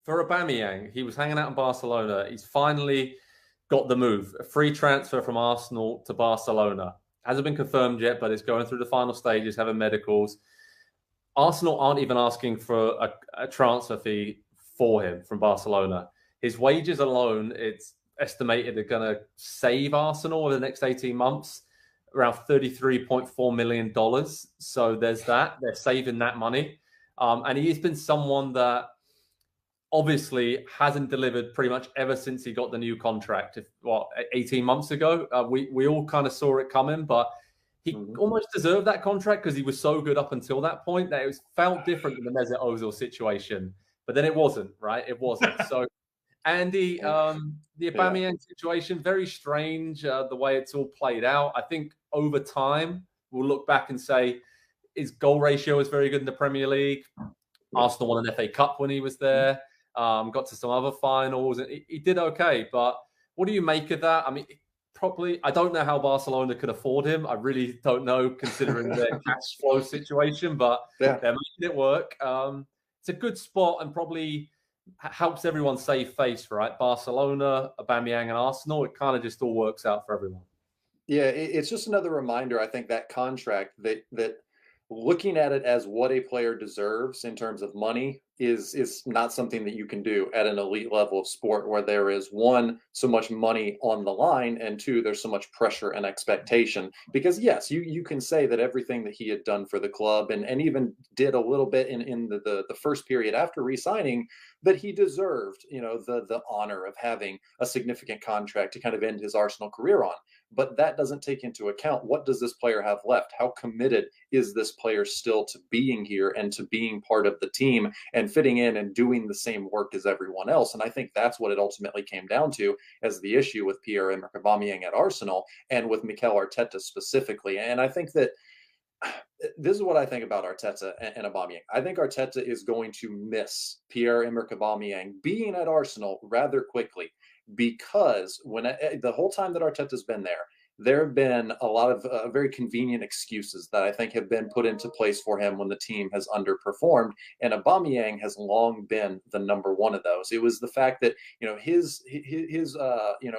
for Aubameyang, he was hanging out in Barcelona. He's finally got the move. A free transfer from Arsenal to Barcelona. Hasn't been confirmed yet, but it's going through the final stages, having medicals. Arsenal aren't even asking for a transfer fee for him from Barcelona. His wages alone, it's estimated, are going to save Arsenal over the next 18 months around $33.4 million. So there's that. They're saving that money. And he's been someone that obviously hasn't delivered pretty much ever since he got the new contract, 18 months ago. We all kind of saw it coming, but he almost deserved that contract because he was so good up until that point that it felt different than the Mesut Ozil situation. But then it wasn't, right? It wasn't. So Andy, the Aubameyang situation, very strange, the way it's all played out. I think over time, we'll look back and say his goal ratio is very good in the Premier League. Arsenal won an FA Cup when he was there, got to some other finals. And he did okay, but what do you make of that? I mean, probably, I don't know how Barcelona could afford him. I really don't know, considering their cash flow situation, but they're making it work. It's a good spot and probably helps everyone save face, right? Barcelona, Aubameyang, and Arsenal. It kind of just all works out for everyone. Yeah, it's just another reminder. I think that contract, that looking at it as what a player deserves in terms of money is not something that you can do at an elite level of sport, where there is, one, so much money on the line, and two, there's so much pressure and expectation. Because yes, you can say that everything that he had done for the club and even did a little bit in the first period after re-signing, that he deserved, the honor of having a significant contract to kind of end his Arsenal career on. But that doesn't take into account, what does this player have left? How committed is this player still to being here and to being part of the team and fitting in and doing the same work as everyone else? And I think that's what it ultimately came down to as the issue with Pierre-Emerick Aubameyang at Arsenal and with Mikel Arteta specifically. And I think that this is what I think about Arteta and Aubameyang. I think Arteta is going to miss Pierre-Emerick Aubameyang being at Arsenal rather quickly, because the whole time that Arteta's been there have been a lot of very convenient excuses that I think have been put into place for him when the team has underperformed. And Aubameyang has long been the number one of those. It was the fact that, his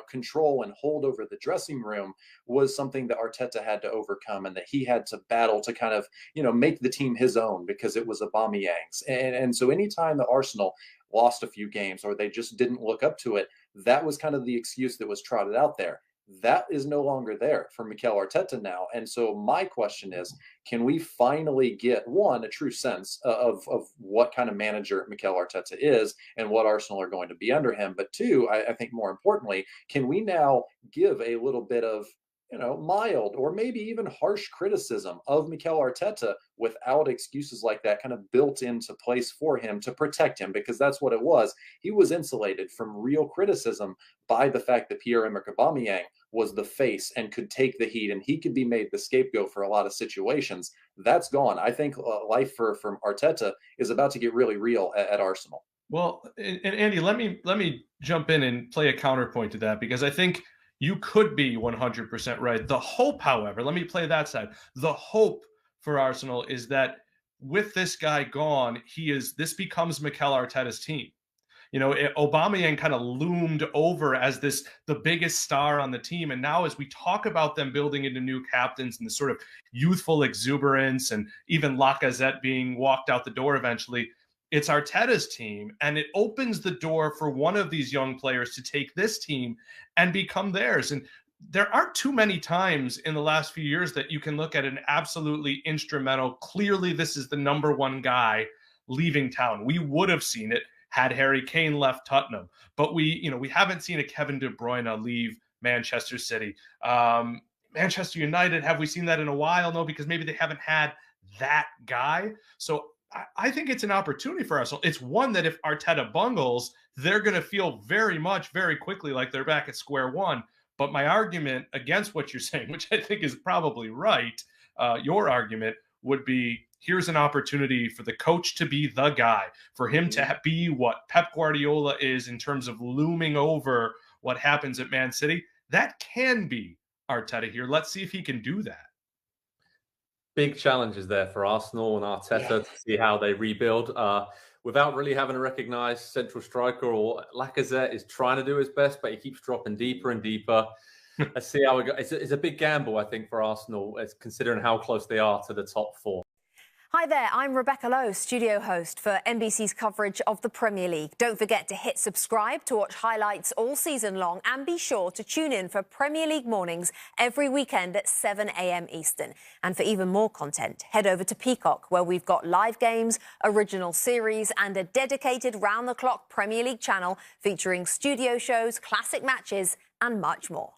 control and hold over the dressing room was something that Arteta had to overcome, and that he had to battle to kind of, make the team his own, because it was Aubameyang's. And so anytime that Arsenal lost a few games or they just didn't look up to it, that was kind of the excuse that was trotted out there. That is no longer there for Mikel Arteta now. And so my question is, can we finally get, one, a true sense of what kind of manager Mikel Arteta is and what Arsenal are going to be under him? But two, I think more importantly, can we now give a little bit of, mild or maybe even harsh criticism of Mikel Arteta without excuses like that kind of built into place for him to protect him? Because that's what it was. He was insulated from real criticism by the fact that Pierre-Emerick Aubameyang was the face and could take the heat, and he could be made the scapegoat for a lot of situations. That's gone. I think life from Arteta is about to get really real at Arsenal. Well, and Andy, let me jump in and play a counterpoint to that, because I think you could be 100% right. The hope, however, let me play that side. The hope for Arsenal is that with this guy gone, this becomes Mikel Arteta's team. Aubameyang kind of loomed over as the biggest star on the team. And now as we talk about them building into new captains and the sort of youthful exuberance, and even Lacazette being walked out the door eventually, it's Arteta's team, and it opens the door for one of these young players to take this team and become theirs. And there aren't too many times in the last few years that you can look at an absolutely instrumental, clearly this is the number one guy leaving town. We would have seen it had Harry Kane left Tottenham, but we haven't seen a Kevin De Bruyne leave Manchester City. Manchester United, have we seen that in a while? No, because maybe they haven't had that guy. So I think it's an opportunity for Arsenal. It's one that if Arteta bungles, they're going to feel very quickly like they're back at square one. But my argument against what you're saying, which I think is probably right, your argument would be, here's an opportunity for the coach to be the guy, for him to be what Pep Guardiola is in terms of looming over what happens at Man City. That can be Arteta here. Let's see if he can do that. Big challenges there for Arsenal and Arteta to see how they rebuild. without really having a recognised central striker, or Lacazette is trying to do his best, but he keeps dropping deeper and deeper. Let's see how it goes. It's a big gamble, I think, for Arsenal, considering how close they are to the top four. Hi there, I'm Rebecca Lowe, studio host for NBC's coverage of the Premier League. Don't forget to hit subscribe to watch highlights all season long, and be sure to tune in for Premier League mornings every weekend at 7 a.m. Eastern. And for even more content, head over to Peacock, where we've got live games, original series, and a dedicated round-the-clock Premier League channel featuring studio shows, classic matches, and much more.